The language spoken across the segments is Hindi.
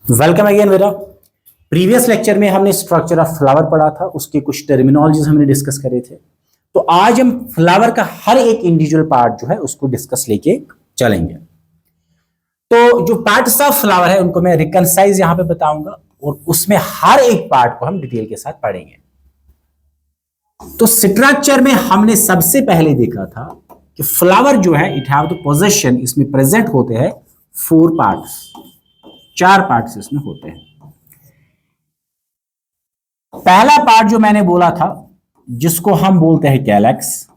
वेलकम अगेन बेटा। प्रीवियस लेक्चर में हमने स्ट्रक्चर ऑफ फ्लावर पढ़ा था, उसके कुछ टर्मिनोलॉजीज हमने डिस्कस करे थे। तो आज हम फ्लावर का हर एक इंडिविजुअल पार्ट जो है उसको डिस्कस लेके चलेंगे। तो जो पार्ट्स ऑफ फ्लावर है उनको मैं रिकंसाइज यहां पे बताऊंगा और उसमें हर एक पार्ट को हम डिटेल के साथ पढ़ेंगे। तो स्ट्रक्चर में हमने सबसे पहले देखा था कि फ्लावर जो है इट हैव द पोजीशन, इसमें प्रेजेंट होते हैं 4 पार्ट्स, 4 पार्ट्स इसमें होते हैं। पहला पार्ट जो मैंने बोला था जिसको हम बोलते हैं calyx.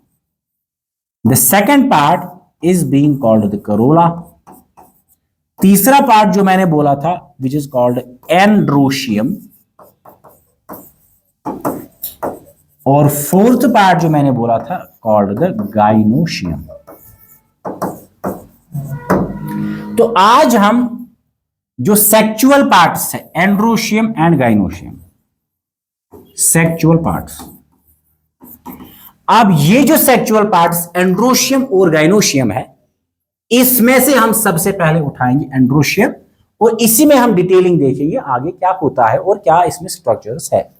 The second part is being called the Corolla. तीसरा पार्ट जो मैंने बोला था विच इज कॉल्ड एंड्रोशियम। और फोर्थ पार्ट जो मैंने बोला था कॉल्ड द गाइनोशियम। तो आज हम जो सेक्चुअल पार्ट्स है androecium and gynoecium, sexual parts. अब ये जो सेक्चुअल पार्ट्स एंड्रोशियम और गाइनोशियम है, इसमें से हम सबसे पहले उठाएंगे एंड्रोशियम और इसी में हम डिटेलिंग देखेंगे आगे क्या होता है और क्या इसमें स्ट्रक्चर्स है।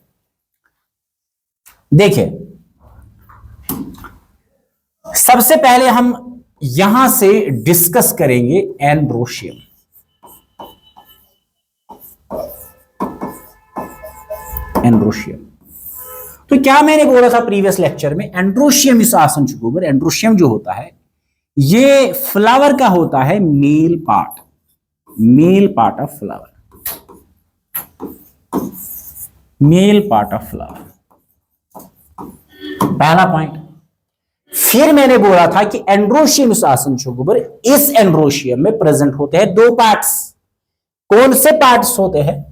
देखिए, सबसे पहले हम यहां से डिस्कस करेंगे एंड्रोशियम। एंड्रोशियम तो क्या मैंने बोला था प्रीवियस लेक्चर में, एंड्रोशियम इस आसन शुगर, एंड्रोशियम जो होता है ये फ्लावर का होता है male part, male part of flower, male part of flower. पहला पॉइंट। फिर मैंने बोला था कि एंड्रोशियम इस आसन शुगर, इस एंड्रोशियम में प्रेजेंट होते हैं 2 पार्ट्स। कौन से पार्ट्स होते हैं?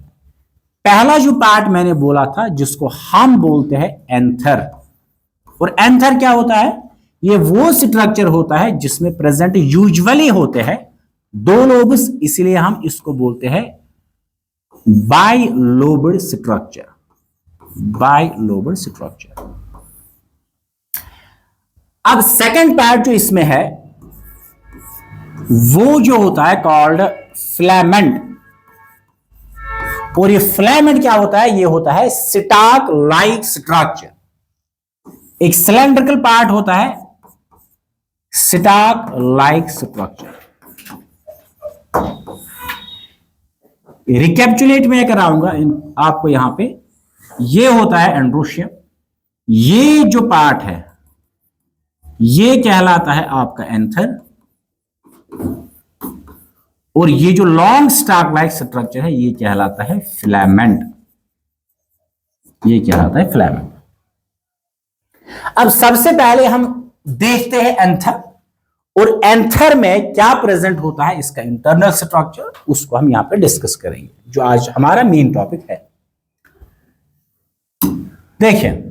पहला जो पार्ट मैंने बोला था जिसको हम बोलते हैं एंथर। और एंथर क्या होता है? ये वो स्ट्रक्चर होता है जिसमें प्रेजेंट यूजुअली होते हैं 2 लोब्स, इसलिए हम इसको बोलते हैं बाइलोब्ड स्ट्रक्चर, बाइलोब्ड स्ट्रक्चर। अब सेकंड पार्ट जो इसमें है वो जो होता है कॉल्ड फिलामेंट। और ये फिलामेंट क्या होता है? ये होता है स्टाक लाइक स्ट्रक्चर। एक सिलेंड्रिकल पार्ट होता है स्टाक लाइक स्ट्रक्चर। रिकैप्चुलेट मैं कराऊंगा आपको यहां पे। ये होता है एंड्रोशियम, ये जो पार्ट है ये कहलाता है आपका एंथर, और ये जो लॉन्ग स्टाक लाइक स्ट्रक्चर है ये कहलाता है फिलामेंट, ये कहलाता है फिलामेंट। अब सबसे पहले हम देखते हैं एंथर, और एंथर में क्या प्रेजेंट होता है, इसका इंटरनल स्ट्रक्चर, उसको हम यहां पे डिस्कस करेंगे, जो आज हमारा मेन टॉपिक है। देखिए,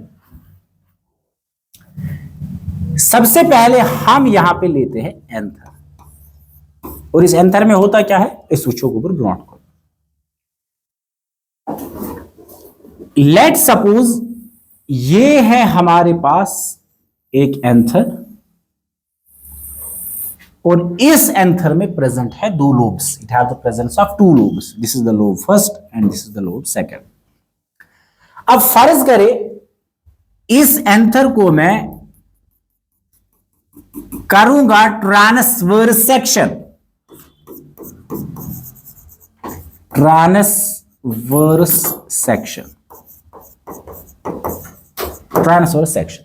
सबसे पहले हम यहां पे लेते हैं एंथर, और इस एंथर में होता क्या है इस सूचो के ऊपर ब्रॉन्ड को। लेट सपोज ये है हमारे पास एक एंथर, और इस एंथर में प्रेजेंट है 2 lobes. It have the presence of 2 lobes. This is the lobe first and this is the lobe second. अब फर्ज करें इस एंथर को मैं करूंगा transverse section, transverse section, transverse section.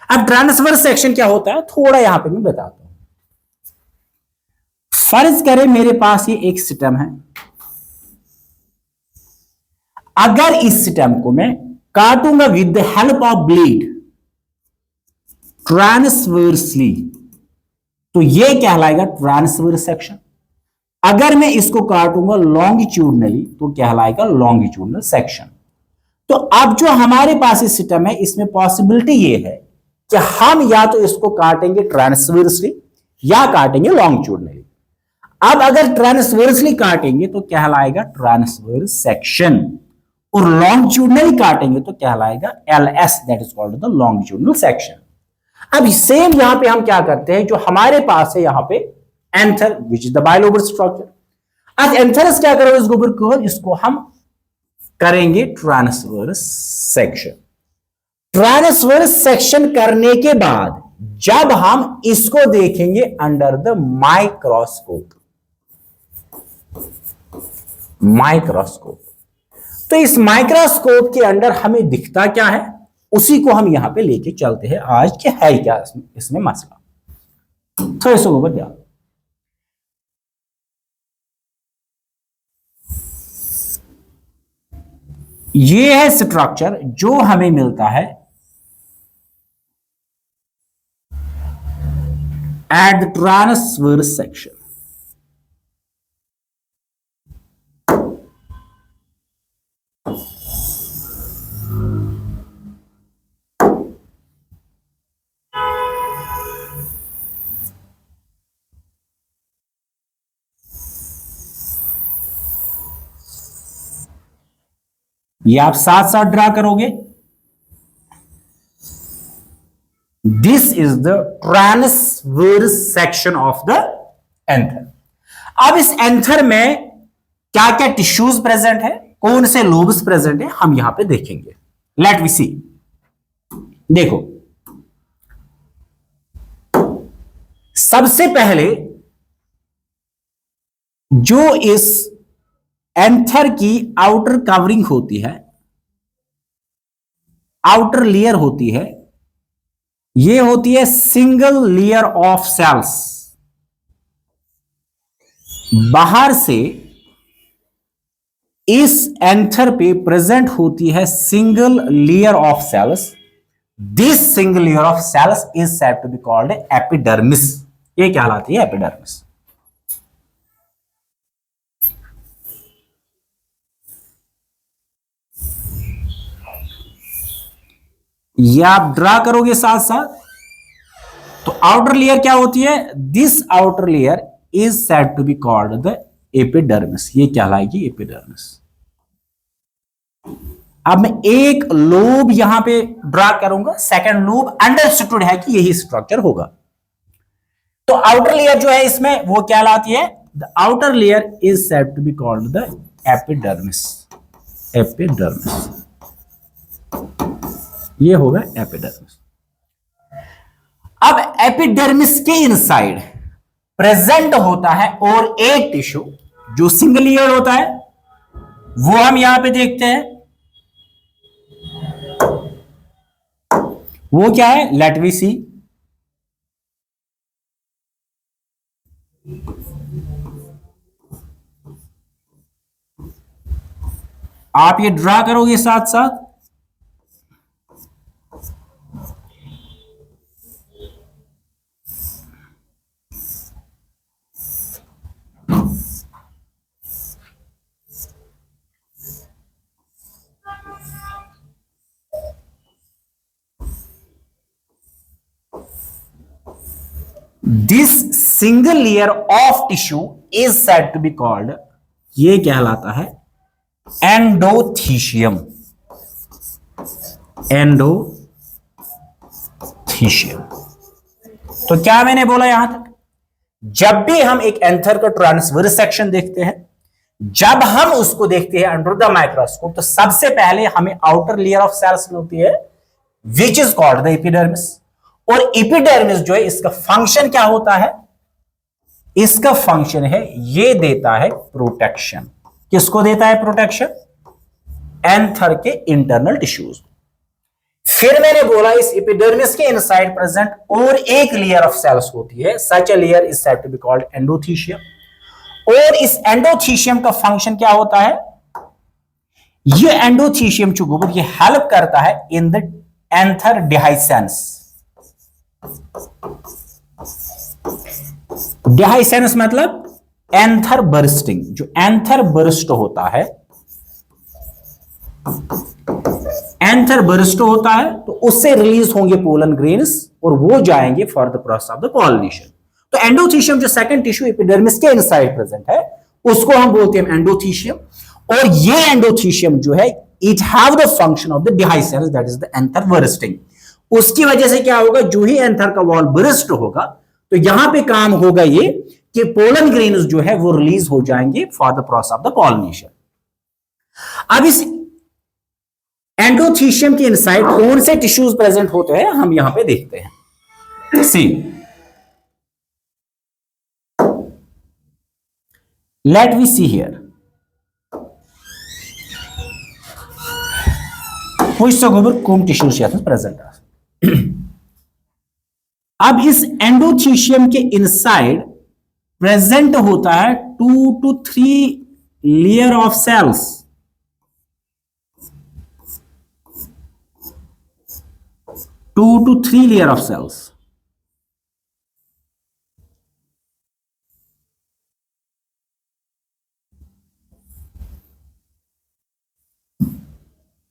अब ट्रांसवर्स सेक्शन क्या होता है थोड़ा यहां पे मैं बताता हूं। फर्ज करें मेरे पास ये एक स्टेम है, अगर इस स्टेम को मैं काटूंगा with the help of blade transversely तो ये कहलाएगा ट्रांसवर्स सेक्शन। अगर मैं इसको काटूंगा लॉन्गिट्यूडनली तो कहलाएगा लॉन्गिट्यूडनल सेक्शन। तो अब जो हमारे पास सिस्टम है इसमें पॉसिबिलिटी ये है कि हम या तो इसको काटेंगे ट्रांसवर्सली या काटेंगे लॉन्गिट्यूडनली। अब अगर ट्रांसवर्सली काटेंगे तो कहलाएगा ट्रांसवर्स सेक्शन, और लॉन्गिट्यूडनली काटेंगे तो कहलाएगा LS, that is called the longitudinal section. अब सेम यहां पे हम क्या करते हैं, जो हमारे पास है यहां पे anther which is the bilobed structure. आज एंथरस क्या करो इस गोबर को, इसको हम करेंगे ट्रांसवर्स सेक्शन। ट्रांसवर्स सेक्शन करने के बाद जब हम इसको देखेंगे अंडर द माइक्रोस्कोप, तो इस माइक्रोस्कोप के अंदर हमें दिखता क्या है, उसी को हम यहां पे लेके चलते हैं आज के है क्या इसमें मसला। तो इसको ऊपर ध्यान, ये है स्ट्रक्चर जो हमें मिलता है एट द ट्रांसवर्स सेक्शन। ये आप साथ साथ ड्रा करोगे। This is the transverse section of the anther. अब इस एंथर में क्या क्या टिश्यूज प्रेजेंट है, कौन से लोब्स प्रेजेंट है, हम यहां पे देखेंगे। लेट वी सी। देखो, सबसे पहले जो इस एंथर की आउटर कवरिंग होती है, आउटर लेयर होती है, ये होती है सिंगल लेयर ऑफ सेल्स। बाहर से इस एंथर पे प्रेजेंट होती है single layer of cells. This single layer of cells is said to be called epidermis. ये कहलाती है एपिडर्मिस। ये आप ड्रा करोगे साथ साथ। तो आउटर लेयर क्या होती है, this outer layer is said to be called the epidermis. ये कहलाएगी एपिडर्मिस। अब मैं एक लोब यहां पे ड्रा करूंगा, सेकंड लोब अंडरस्टूड है कि यही स्ट्रक्चर होगा। तो आउटर लेयर जो है इसमें वो कहलाती है, the outer layer is said to be called the epidermis. Epidermis ये होगा एपिडर्मिस। अब एपिडर्मिस के इनसाइड प्रेजेंट होता है और एक टिश्यू जो सिंगल लेयर होता है, वो हम यहां पे देखते हैं। वो क्या है, लेट वी सी। आप ये ड्रा करोगे साथ साथ। This single layer of tissue is said to be called, ये कहलाता है एंडोथीशियम। एंडोथीशियम। तो क्या मैंने बोला यहां तक, जब भी हम एक एंथर का ट्रांसवर्स सेक्शन देखते हैं, जब हम उसको देखते हैं अंडर द माइक्रोस्कोप, तो सबसे पहले हमें आउटर लेयर ऑफ सेल्स मिलती है which is called the epidermis. और एपिडर्मिस जो है, इसका फंक्शन क्या होता है, इसका फंक्शन है ये देता है प्रोटेक्शन। किसको देता है प्रोटेक्शन, एंथर के इंटरनल टिश्यूज। फिर मैंने बोला इस एपिडर्मिस के इनसाइड प्रेजेंट और एक लेयर ऑफ सेल्स होती है, such a layer is said to be called endothecium. और इस एंडोथीशियम का फंक्शन क्या होता है, ये एंडोथीशियम जो गोबर ये हेल्प करता है इन द एंथर डिहाइसेंस। डिहाइसेंस मतलब एंथर बर्स्टिंग। जो एंथर बर्स्ट होता है, एंथर बर्स्ट होता है तो उससे रिलीज होंगे पोलन ग्रेन्स और वो जाएंगे for the process of the pollination. तो एंडोथीशियम जो सेकंड टिश्यू एपिडर्मिस के इनसाइड प्रेजेंट है, उसको हम बोलते हैं एंडोथीशियम। और ये एंडोथीशियम जो है, it have the function of the dehiscence, that is the anther bursting. उसकी वजह से क्या होगा, जो ही एंथर का वॉल बर्स्ट होगा तो यहां पे काम होगा ये कि पोलन ग्रेन्स जो है वो रिलीज हो जाएंगे for the process of the pollination. अब इस एंडोथीशियम के इनसाइड कौन से टिश्यूज प्रेजेंट होते हैं हम यहां पे देखते हैं। See, let we see here which कौन टिश्यूज प्रेजेंट है। अब इस एंडोथीशियम के इनसाइड प्रेजेंट होता है 2 to 3 layer of cells. Two to three layer of cells.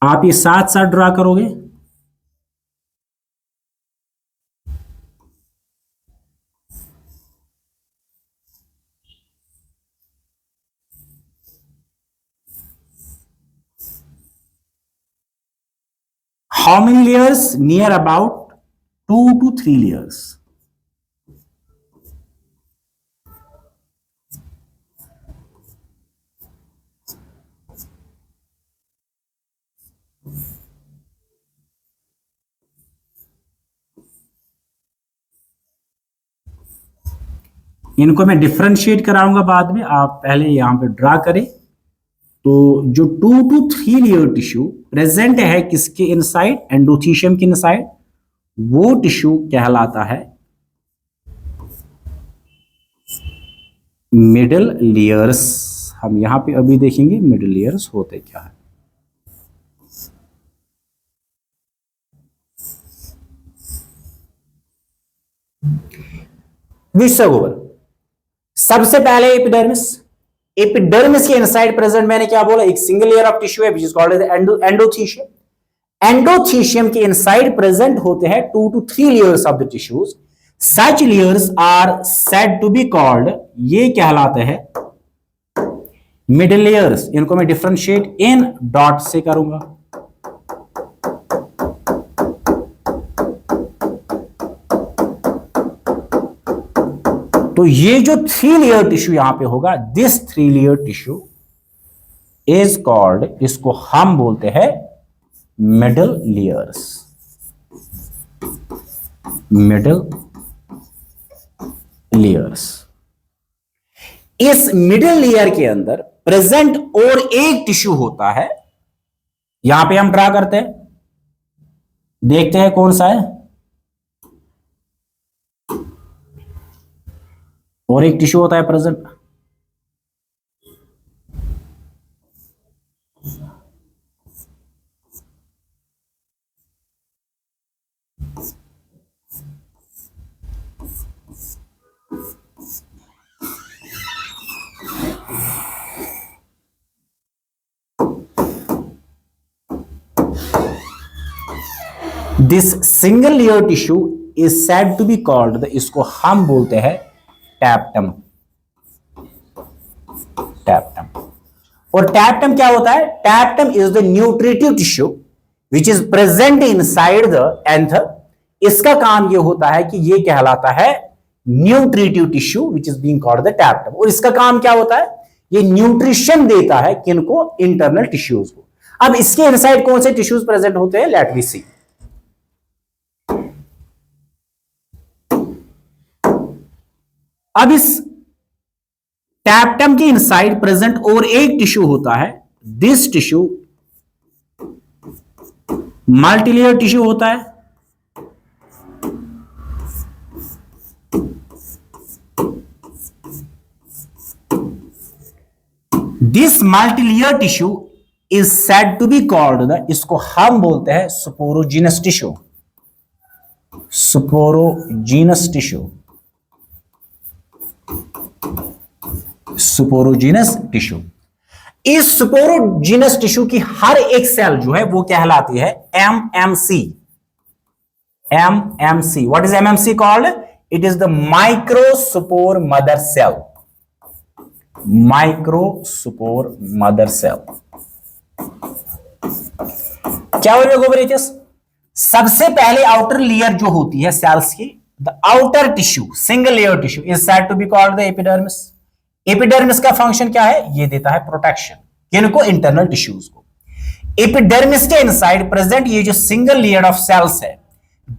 आप ये साथ साथ ड्रा करोगे। How many layers? Near about 2 to 3 layers. इनको मैं डिफरेंशिएट कराऊंगा बाद में, आप पहले यहां पे ड्रा करें। तो जो 2 to 3 लेयर टिश्यू प्रेजेंट है किसके इनसाइड, एंडोथीशियम के इनसाइड, वो टिश्यू कहलाता है मिडल लेयर्स। हम यहां पे अभी देखेंगे मिडल लेयर्स होते क्या है। विश्व सबसे पहले एपिडर्मिस। एपिडर्मिस के इनसाइड प्रेजेंट मैंने क्या बोला, एक सिंगल लेयर ऑफ टिश्यू है which is called endothecium. Endothecium के इनसाइड प्रेजेंट होते हैं 2 to 3 layers of the tissues. Such layers are said to be called, ये कहलाते हैं मिडल लेयर्स। इनको मैं डिफरेंशिएट इन डॉट से करूंगा। तो ये जो 3 लेयर टिश्यू यहां पे होगा, this 3 layer tissue is called, इसको हम बोलते हैं मिडल लेयर्स। Middle layers. इस मिडल लेयर के अंदर प्रेजेंट और एक टिश्यू होता है, यहां पे हम ड्रा करते हैं, देखते हैं कौन सा है। और एक टिश्यू होता है present. This single layer tissue is said to be called, इसको हम बोलते हैं टैप्टम। टैप्टम। और टैप्टम क्या होता है, tapetum is the nutritive tissue which is present inside the anther. इसका काम ये होता है कि ये कहलाता है nutritive tissue which is being called the tapetum. और इसका काम क्या होता है, ये न्यूट्रिशन देता है किनको, इंटरनल टिश्यूज को। अब इसके इनसाइड कौन से टिश्यूज प्रेजेंट होते हैं, लेट वी सी। अब इस टैप्टम के इनसाइड प्रेजेंट और एक टिश्यू होता है, दिस टिश्यू मल्टीलेयर टिश्यू होता है। This multilayer tissue is said to be called, इसको हम बोलते हैं sporogenous tissue. Sporogenous tissue. Sporogenous tissue. इस स्पोरोजीनस टिश्यू की हर एक सेल जो है वो कहलाती है MMC. MMC. What is MMC called, it is the microspore mother cell. Microspore mother cell. क्या हो रहा है, सबसे पहले आउटर लेयर जो होती है सेल्स की, the outer tissue, single layer tissue is said to be called the epidermis. Epidermis का फंक्शन क्या है? ये देता है प्रोटेक्शन, किनको? इंटरनल टिश्यूज को। एपिडर्मिस के इनसाइड प्रेजेंट ये जो सिंगल लेयर ऑफ सेल्स है,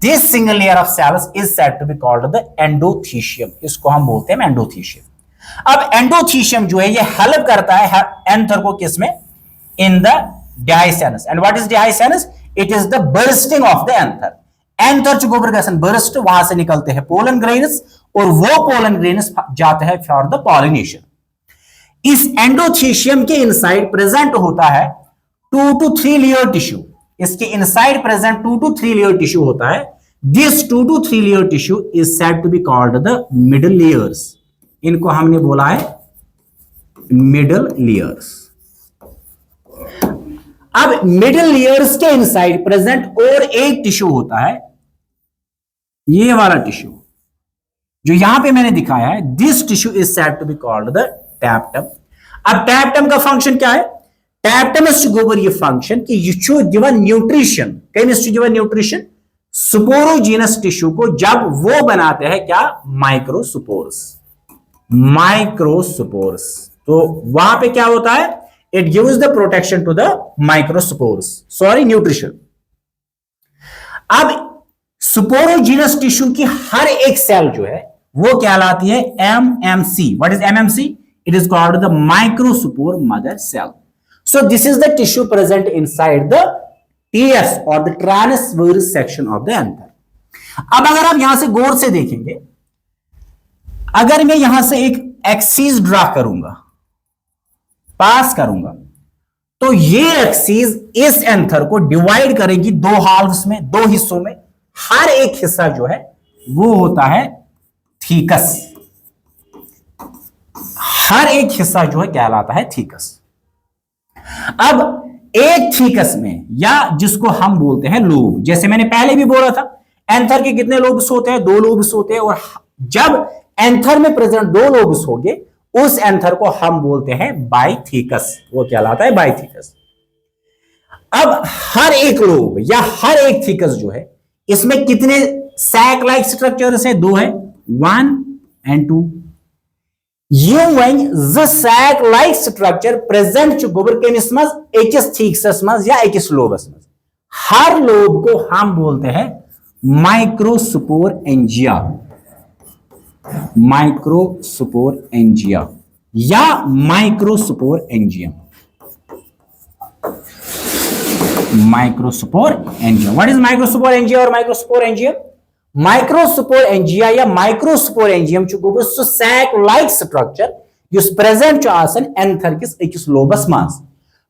this single layer of cells is said to be called the endothecium. इसको हम बोलते हैं एंडोथीशियम। अब एंडोथीशियम जो है ये हेल्प करता है एंथर को किसमें? In the dehiscence. And what is dehiscence? It is the bursting of the anther. Anther जो गोबर बर्स्ट, वहां से निकलते हैं पोलन ग्रेन्स और वो पोलन ग्रेन्स जाते हैं फॉर द पॉलिनेशन। इस एंडोथीशियम के इनसाइड प्रेजेंट होता है 2 to 3 लेयर टिश्यू। इसके inside present 2 to 3 layer tissue होता है। This 2 to 3 layer tissue is said to be called the middle layers. इनको हमने बोला है मिडल लेयर्स। अब मिडल लेयर्स के इनसाइड प्रेजेंट और एक टिश्यू होता है, ये वाला टिश्यू जो यहां पे मैंने दिखाया है। This tissue is said to be called the tapetum. अब टैप्टम का फंक्शन क्या है? टैप्टम इज टू गोवर ये फंक्शन कि यह छु दिवन न्यूट्रिशन, केमिस्ट दिवन न्यूट्रिशन स्पोरोजीनस टिश्यू को, जब वो बनाते हैं क्या? माइक्रोस्पोर्स। माइक्रोस्पोर्स, तो वहां पे क्या होता है? It gives the protection to the microspores, sorry nutrition. अब स्पोरोजीनस टिश्यू की हर एक सेल जो है वो कहलाती है MMC. What is MMC? It is called the microspore mother cell. So this is the tissue present inside the TS or the transverse section of the anther. अब अगर आप यहां से गौर से देखेंगे, अगर मैं यहां से एक एक्सिस ड्रा करूंगा, पास करूंगा, तो ये एक्सिस इस एंथर को डिवाइड करेगी दो हाल्व्स में, दो हिस्सों में। हर एक हिस्सा जो है वो होता है थीकस। हर एक हिस्सा जो है कहलाता है थीकस। अब एक थीकस में, या जिसको हम बोलते हैं लोब, जैसे मैंने पहले भी बोला था, एंथर के कितने लोब्स होते हैं? 2 लोब्स होते हैं। और जब एंथर में प्रेजेंट 2 लोब्स होंगे, उस एंथर को हम बोलते हैं बाइथीकस। वो कहलाता है बाइथीकस। अब हर एक लोब या हर एक थीकस जो है, इसमें कितने सैक लाइक स्ट्रक्चर्स है? 2 है, 1 and 2। the sac like structure present छु गोबर केमिस मज एकिस थीकस मज या एकिस लोबस मज। हर लोब को हम बोलते हैं माइक्रोस्पोर एंजिया। माइक्रोस्पोर एंजिया या microsporangium. Microsporangium. What is microsporangia और माइक्रोस्पोर एंजियम? माइक्रोस्पोर एंजिया या माइक्रोस्पोर एंजियम छु गोबर सो सैक लाइक स्ट्रक्चर युस प्रेजेंट छु आसन एंथर किस एकिस लोबस मास।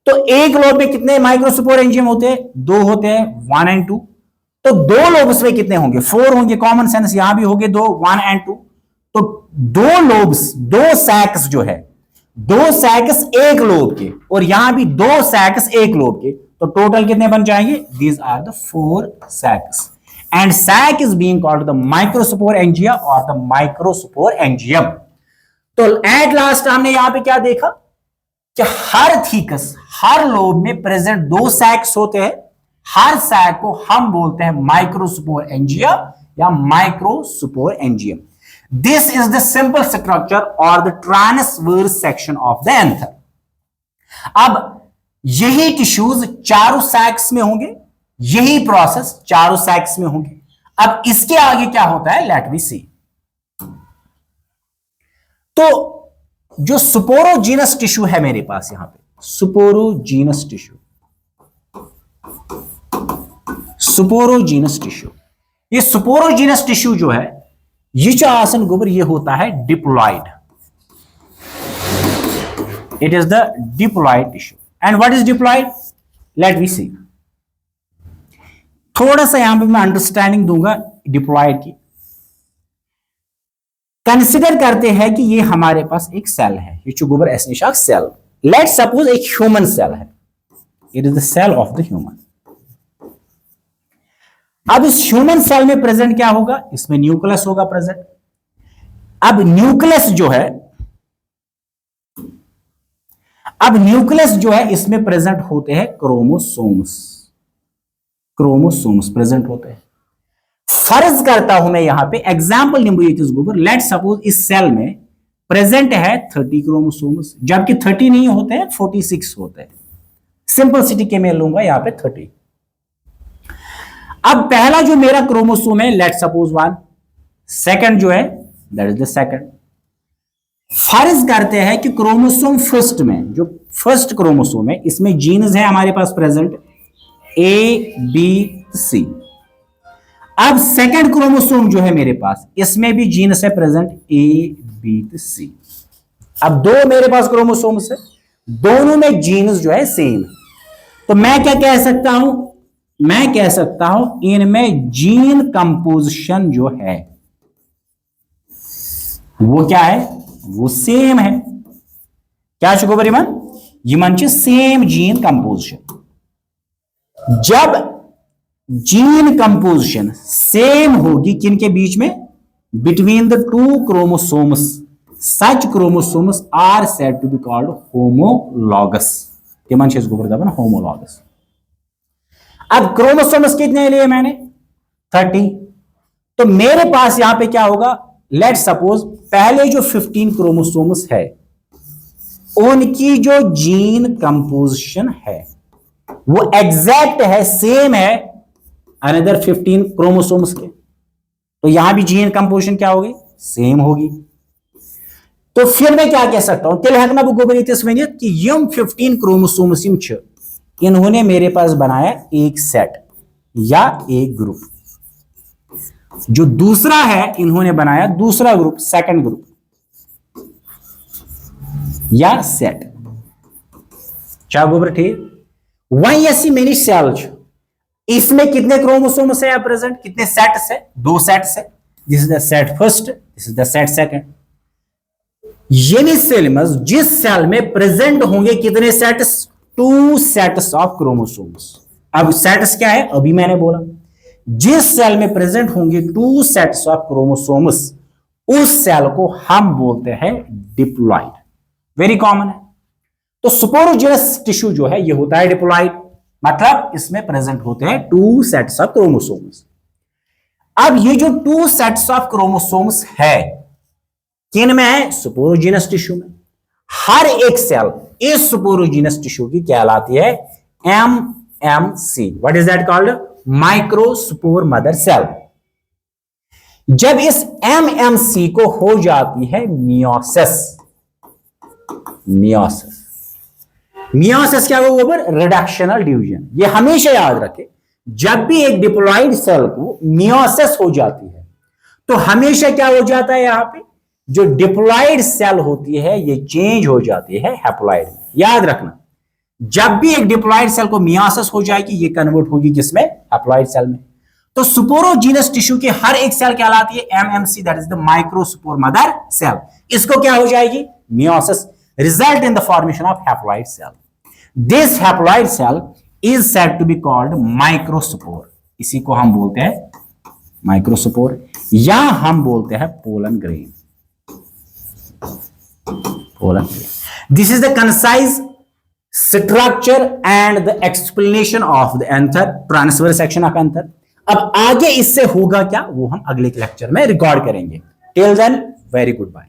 तो एक लोब में कितने माइक्रोस्पोर एंजियम होते हैं? 2 होते हैं, 1 and 2। तो 2 लोब्स में कितने होंगे? 4 होंगे। कॉमन सेंस, यहां भी होंगे 2, 1 and 2। तो 2 लोब्स, 2 सैक्स जो है, 2 सैक्स एक लोब के, और यहां भी 2 सैक्स एक लोब के, तो टोटल कितने बन जाएंगे? These are the 4 sacs. And sac is being called the microspore angia or the microspore angium. तो एट लास्ट हमने यहां पे क्या देखा कि हर थीकस, हर लोब में प्रेजेंट 2 सैक्स होते हैं। हर सैक को हम बोलते हैं माइक्रोस्पोर एंजिया या microsporangium. This is the simple structure और the transverse section of the anther. अब यही टिश्यूज चारों सैक्स में होंगे, यही प्रोसेस चारों सैक्स में होंगे। अब इसके आगे क्या होता है? Let we see. तो जो स्पोरोजीनस टिश्यू है मेरे पास यहां पे, स्पोरोजीनस टिश्यू, स्पोरोजीनस टिश्यू, ये स्पोरोजीनस टिश्यू जो है, ये जो आसन गोबर, ये होता है diploid. It is the diploid tissue. And what is diploid? Let we see. थोड़ा सा यहां पे मैं अंडरस्टैंडिंग दूंगा डिप्लॉइड की। कंसिडर करते हैं कि ये हमारे पास एक सेल है, ये चुगोबर एसनिशाक सेल। लेट सपोज एक ह्यूमन सेल है, it is the cell of the human. अब इस ह्यूमन सेल में प्रेजेंट क्या होगा? इसमें न्यूक्लियस होगा प्रेजेंट। अब न्यूक्लियस जो है, इसमें प्रेजेंट होते हैं क्रोमोसोम्स। क्रोमोसोम्स प्रेजेंट होते हैं। फर्ज करता हूं मैं यहां पे एग्जाम्पल निम्बुएटिस गोबर, लेट सपोज इस सेल में प्रेजेंट है 30 क्रोमोसोम्स, जबकि 30 नहीं होते हैं, 46 होते हैं। सिंपलिसिटी के मैं लूंगा यहां पे 30। अब पहला जो मेरा क्रोमोसोम है लेट सपोज 1, सेकंड जो है दैट इज द सेकंड। फर्ज करते हैं कि क्रोमोसोम फर्स्ट में, जो फर्स्ट क्रोमोसोम है इसमें जीन्स है हमारे पास प्रेजेंट ए बी सी। अब सेकंड क्रोमोसोम जो है मेरे पास, इसमें भी जीन्स है प्रेजेंट ए बी सी। अब दो मेरे पास क्रोमोसोम्स है, दोनों में जीन्स जो है सेम है। तो मैं क्या कह सकता हूं, मैं कह सकता हूं इनमें जीन कंपोजिशन जो है वो क्या है, वो सेम है। क्या शुक्र यमन सेम जीन कंपोजिशन। जब जीन कंपोजिशन सेम होगी किनके बीच में, between the two chromosomes, such chromosomes are said to be called homologous. Homologous. अब क्रोमोसोम्स कितने लिए मैंने 30, तो मेरे पास यहां पे क्या होगा, लेट सपोज पहले जो 15 क्रोमोसोम्स है उनकी जो जीन कंपोजिशन है वो एग्जैक्ट है, सेम है अनदर 15 क्रोमोसोम्स के। तो यहां भी जीन कंपोजिशन क्या होगी, सेम होगी। तो फिर मैं क्या कह सकता हूं, तेल हकना गोबरितिस वनित कि यम 15 क्रोमोसोम्स यम छ, इन्होंने मेरे पास बनाया एक सेट या एक ग्रुप। जो दूसरा है इन्होंने बनाया दूसरा ग्रुप, सेकंड ग्रुप या सेट। क्या गोबर ठीक। वही ऐसी मेरी सेल, इसमें कितने क्रोमोसोम्स है प्रेजेंट, कितने सेट्स है, दो सेट्स है। This is the set first, this is the set second. यानी सेल में, जिस सेल में प्रेजेंट होंगे कितने सेट्स, 2 सेट्स ऑफ क्रोमोसोम्स। अब सेट्स क्या है, अभी मैंने बोला जिस सेल में प्रेजेंट होंगे 2 सेट्स ऑफ क्रोमोसोम्स, उस सेल को हम बोलते हैं डिप्लॉइड। वेरी कॉमन है। तो स्पोरोजिनस टिश्यू जो है ये होता है डिप्लॉइड, मतलब इसमें प्रेजेंट होते हैं 2 सेट्स ऑफ क्रोमोसोम्स। अब ये जो 2 सेट्स ऑफ क्रोमोसोम्स है किन में है, स्पोरोजिनस टिश्यू में। हर एक सेल इस स्पोरोजिनस टिश्यू की कहलाती है MMC। What is that called, microspore mother cell. जब इस MMC को हो जाती है मियोसिस, मियोसिस, मियोसिस क्या होगा, रिडक्शनल डिवीजन। ये हमेशा याद रखें, जब भी एक डिप्लॉइड सेल को मियोसिस हो जाती है तो हमेशा क्या हो जाता है, यहां पे जो डिप्लॉइड सेल होती है ये चेंज हो जाती है हैप्लॉइड में। याद रखना, जब भी एक डिप्लॉइड सेल को मियोसिस हो जाएगी ये कन्वर्ट होगी किसमें, हैप्लॉइड सेल में। तो स्पोरोजिनस टिश्यू की हर एक सेल कहलाती है MMC, that is the microspore mother cell. इसको क्या हो जाएगी, meiosis, result in the formation of haploid cell. This haploid cell is said to be called microspore. इसी को हम बोलते हैं माइक्रोस्पोर, या हम बोलते हैं pollen grain. This is the concise structure and the explanation of the anther, transverse section of anther. अब आगे इससे होगा क्या वो हम अगले लेक्चर में रिकॉर्ड करेंगे। Till then, very goodbye.